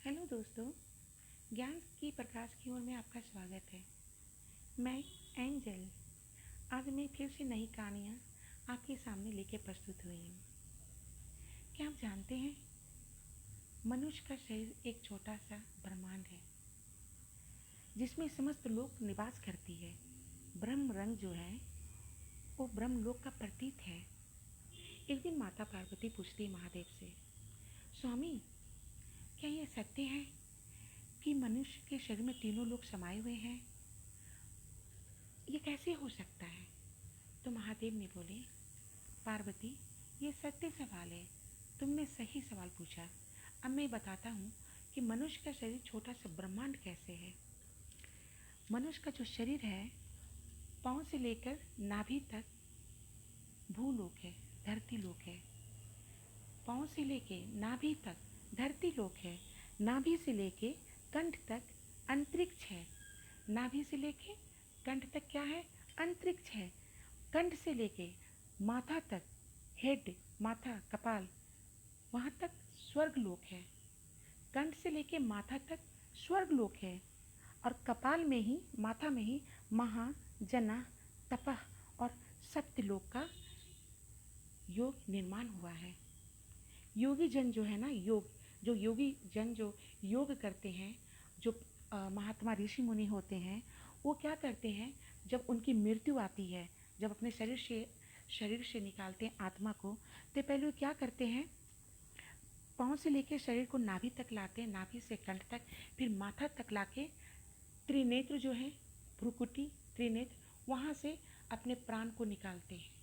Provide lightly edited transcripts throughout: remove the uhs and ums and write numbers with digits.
Hello दोस्तों, ज्ञान की प्रकाश की ओर में आपका स्वागत है। मैं एंजल आज मैं फिर से नई कहानियाँ आपके सामने लेके प्रस्तुत हुई हूँ। क्या आप जानते हैं, मनुष्य का शरीर एक छोटा सा ब्रह्मांड है जिसमें समस्त लोक निवास करती है। ब्रह्म रंग जो है वो ब्रह्मलोक का प्रतीक है। एक दिन माता पार्वती पूछती महादेव से, स्वामी, क्या यह सत्य है कि मनुष्य के शरीर में तीनों लोग समाये हुए हैं? ये कैसे हो सकता है? तो महादेव ने बोले, पार्वती, ये सत्य सवाल है, तुमने सही सवाल पूछा। अब मैं बताता हूँ कि मनुष्य का शरीर छोटा सा ब्रह्मांड कैसे है। मनुष्य का जो शरीर है, पाँव से लेकर नाभि तक भूलोक है, धरती लोक है। पाँव से लेके नाभि तक धरती लोक है। नाभि से लेके कंठ तक अंतरिक्ष है। नाभि से लेके कंठ तक क्या है? अंतरिक्ष है। कंठ से लेके माथा तक, हेड, माथा, कपाल, वहाँ तक स्वर्ग लोक है। कंठ से लेके माथा तक स्वर्ग लोक है और कपाल में ही, माथा में ही महा, जना, तपह और सत्यलोक का योग निर्माण हुआ है। योगी जन जो है ना, योगी जन जो योग करते हैं, जो महात्मा ऋषि मुनि होते हैं, वो क्या करते हैं, जब उनकी मृत्यु आती है, जब अपने शरीर से निकालते हैं आत्मा को, तो पहले वो क्या करते हैं, पाँव से लेकर शरीर को नाभि तक लाते हैं, नाभि से कंठ तक, फिर माथा तक लाके त्रिनेत्र जो है, भ्रुकुटी, त्रिनेत्र, वहाँ से अपने प्राण को निकालते हैं।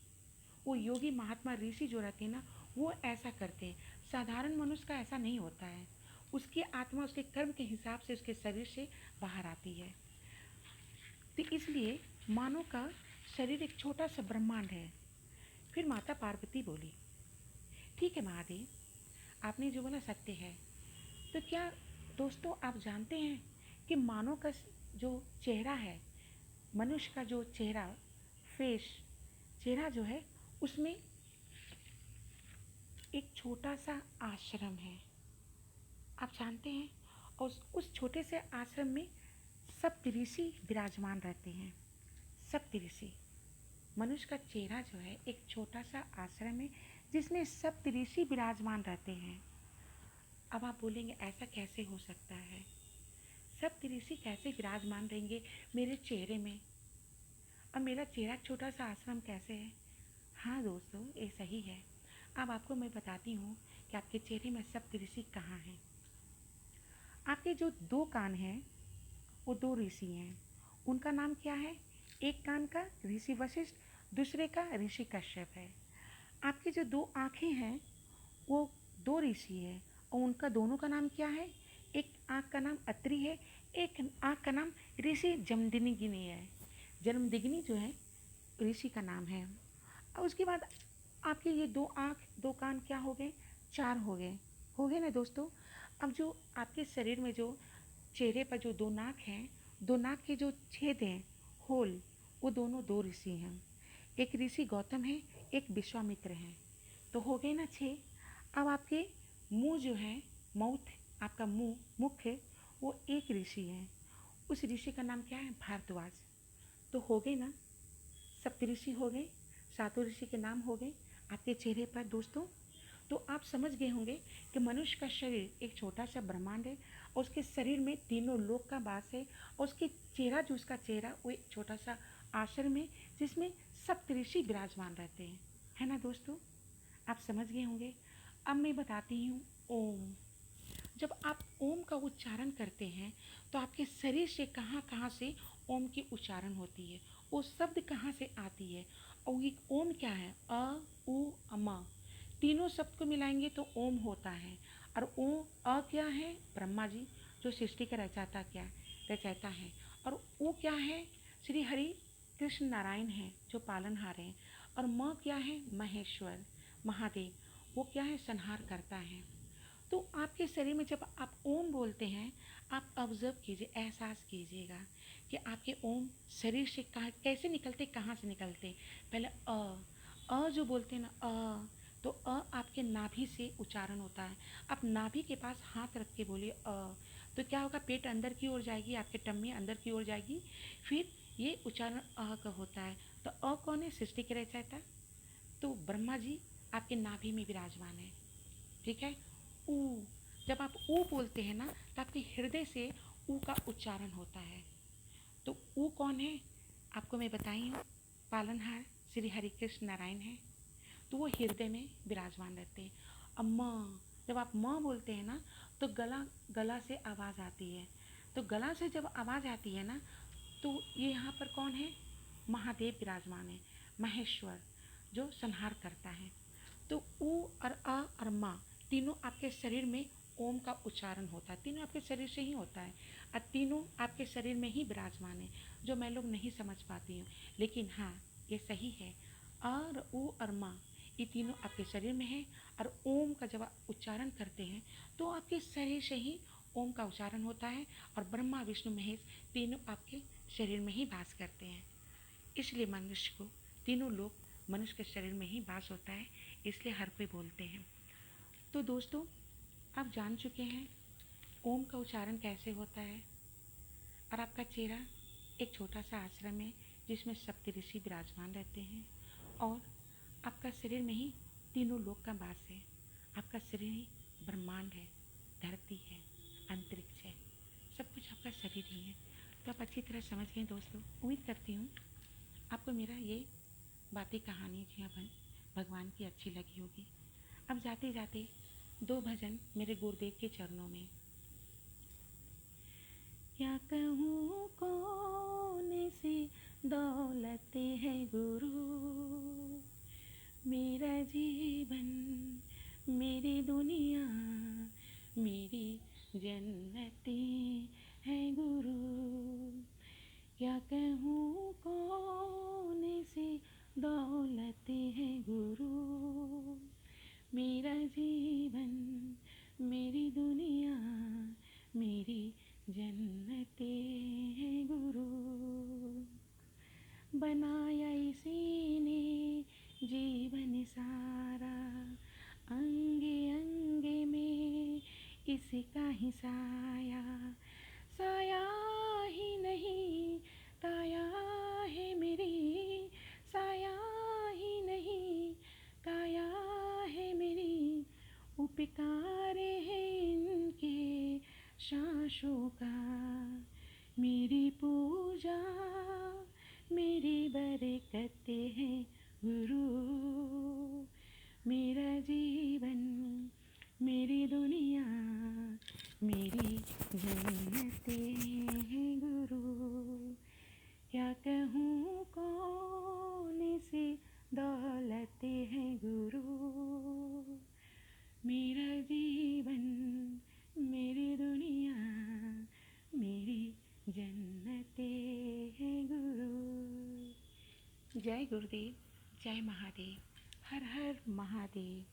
वो योगी महात्मा ऋषि जो रहते हैं ना, वो ऐसा करते हैं। साधारण मनुष्य का ऐसा नहीं होता है। उसकी आत्मा उसके कर्म के हिसाब से उसके शरीर से बाहर आती है। तो इसलिए मानव का शरीर एक छोटा सा ब्रह्मांड है। फिर माता पार्वती बोली, ठीक है महादेव, आपने जो बोला सत्य है। तो क्या दोस्तों आप जानते हैं कि मानव का जो चेहरा है, मनुष्य का जो चेहरा, चेहरा जो है, उसमें एक छोटा सा आश्रम है, आप जानते हैं। और उस छोटे से आश्रम में सप्तऋषि विराजमान रहते हैं। सप्तऋषि, मनुष्य का चेहरा जो है एक छोटा सा आश्रम है जिसमें सप्तऋषि विराजमान रहते हैं। अब आप बोलेंगे ऐसा कैसे हो सकता है, सप्तऋषि कैसे विराजमान रहेंगे मेरे चेहरे में, और मेरा चेहरा छोटा सा आश्रम कैसे है? हाँ दोस्तों, ये सही है। अब आपको मैं बताती हूँ कि आपके चेहरे में सप्तऋषि कहाँ हैं। आपके जो दो कान हैं वो दो ऋषि हैं। उनका नाम क्या है? एक कान का ऋषि वशिष्ठ, दूसरे का ऋषि कश्यप है। आपकी जो दो आँखें हैं वो दो ऋषि है और उनका दोनों का नाम क्या है? एक आँख का नाम अत्रि है, एक आँख का नाम ऋषि जमदग्नि है। जमदग्नि जो है ऋषि का नाम है। और उसके बाद आपके ये दो आँख दो कान क्या हो गए? चार हो गए ना दोस्तों। अब जो आपके शरीर में जो चेहरे पर जो दो नाक हैं, दो नाक के जो छेद हैं, होल, वो दोनों दो ऋषि हैं। एक ऋषि गौतम है, एक विश्वामित्र हैं। तो हो गए ना छः। अब आपके मुंह जो है, माउथ, आपका मुंह, मुख है, वो एक ऋषि है। उस ऋषि का नाम क्या है? भारद्वाज। तो हो गए ना, सप्तऋषि हो गए, सातों ऋषि के नाम हो गए आपके चेहरे पर दोस्तों। तो आप समझ गए होंगे कि मनुष्य का शरीर एक छोटा सा ब्रह्मांड है और उसके शरीर में तीनों लोक का वास है और उसके चेहरा जो उसका चेहरा वो एक छोटा सा आश्रम है जिसमें सप्तऋषि विराजमान रहते हैं, है ना दोस्तों। आप समझ गए होंगे। अब मैं बताती हूँ ओम। जब आप ओम का उच्चारण करते हैं तो आपके शरीर से कहाँ कहाँ से ओम की उच्चारण होती है, वो शब्द कहाँ से आती है। और ये ओम क्या है? अ, उ, अम, तीनों शब्द को मिलाएंगे तो ओम होता है। और ओ, अ क्या है? ब्रह्मा जी जो सृष्टि का रचयिता है। और उ क्या है? श्री हरि कृष्ण नारायण हैं जो पालनहार हैं। और म क्या है? महेश्वर, महादेव, वो क्या है? संहार करता है। तो आपके शरीर में जब आप ओम बोलते हैं, आप ऑब्जर्व कीजिए, एहसास कीजिएगा कि आपके ओम शरीर से कैसे निकलते, कहाँ से निकलते। पहले अ जो बोलते हैं ना, तो आपके नाभि से उच्चारण होता है। आप नाभि के पास हाथ रख के बोलिए तो क्या होगा, पेट अंदर की ओर जाएगी, आपके टम्मी अंदर की ओर जाएगी, फिर ये उच्चारण का होता है। तो कौन है? सृष्टि के रचयिता। तो ब्रह्मा जी आपके नाभि में विराजमान है। ठीक है। ऊ, जब आप ऊ बोलते हैं ना तो आपके हृदय से ऊ का उच्चारण होता है। तो ऊ कौन है? आपको मैं बताई हूँ, पालनहार श्री हरिकृष्ण नारायण है। तो वो हृदय में विराजमान रहते हैं। अब माँ, जब आप माँ बोलते हैं ना तो गला से आवाज़ आती है। तो गला से जब आवाज़ आती है ना तो ये यहाँ पर कौन है? महादेव विराजमान है, महेश्वर, जो संहार करता है। तो ऊ और अ और माँ तीनों आपके शरीर में ओम का उच्चारण होता है। तीनों आपके शरीर से ही होता है और तीनों आपके शरीर में ही विराजमान है, जो मैं लोग नहीं समझ पाती हूँ। लेकिन हाँ, ये सही है, और ऊ और माँ ये तीनों आपके शरीर में है। और ओम का जब आप उच्चारण करते हैं तो आपके शरीर से ही ओम का उच्चारण होता है। और ब्रह्मा विष्णु महेश तीनों आपके शरीर में ही वास करते हैं। इसलिए मनुष्य को तीनों लोग मनुष्य के शरीर में ही वास होता है, इसलिए हर कोई बोलते हैं। तो दोस्तों, आप जान चुके हैं ओम का उच्चारण कैसे होता है। और आपका चेहरा एक छोटा सा आश्रम है जिसमें सप्त ऋषि विराजमान रहते हैं। और आपका शरीर में ही तीनों लोक का वास है। आपका शरीर ही ब्रह्मांड है, धरती है, अंतरिक्ष है, सब कुछ आपका शरीर ही है। तो आप अच्छी तरह समझ गए दोस्तों। उम्मीद करती हूँ आपको मेरा ये बातें कहानी जो है भगवान की अच्छी लगी होगी। अब जाते जाते दो भजन मेरे गुरुदेव के चरणों में। क्या कहूँ कौन सी दौलत है गुरु, मेरा जीवन, मेरी दुनिया, मेरी जन्नती है गुरु। क्या कहूँ कौन सी दौलत है गुरु, मेरा जीवन, मेरी दुनिया, मेरी जन्नते है गुरु। बनाया इसी ने जीवन सारा, अंगे अंगे में इसका ही साया, साया ही नहीं काया है मेरी, साया ही नहीं काया है मेरी। उपकार है इनके सांसों का, मेरी पूजा, मेरी बरकत है गुरु। मेरा जीवन, मेरी दुनिया, मेरी जन्नते है गुरु। क्या कहूँ कौन सी दौलत है गुरु, मेरा जीवन, मेरी दुनिया, मेरी जन्नते है गुरु। जय गुरुदेव, जय महादेव, हर हर महादेव।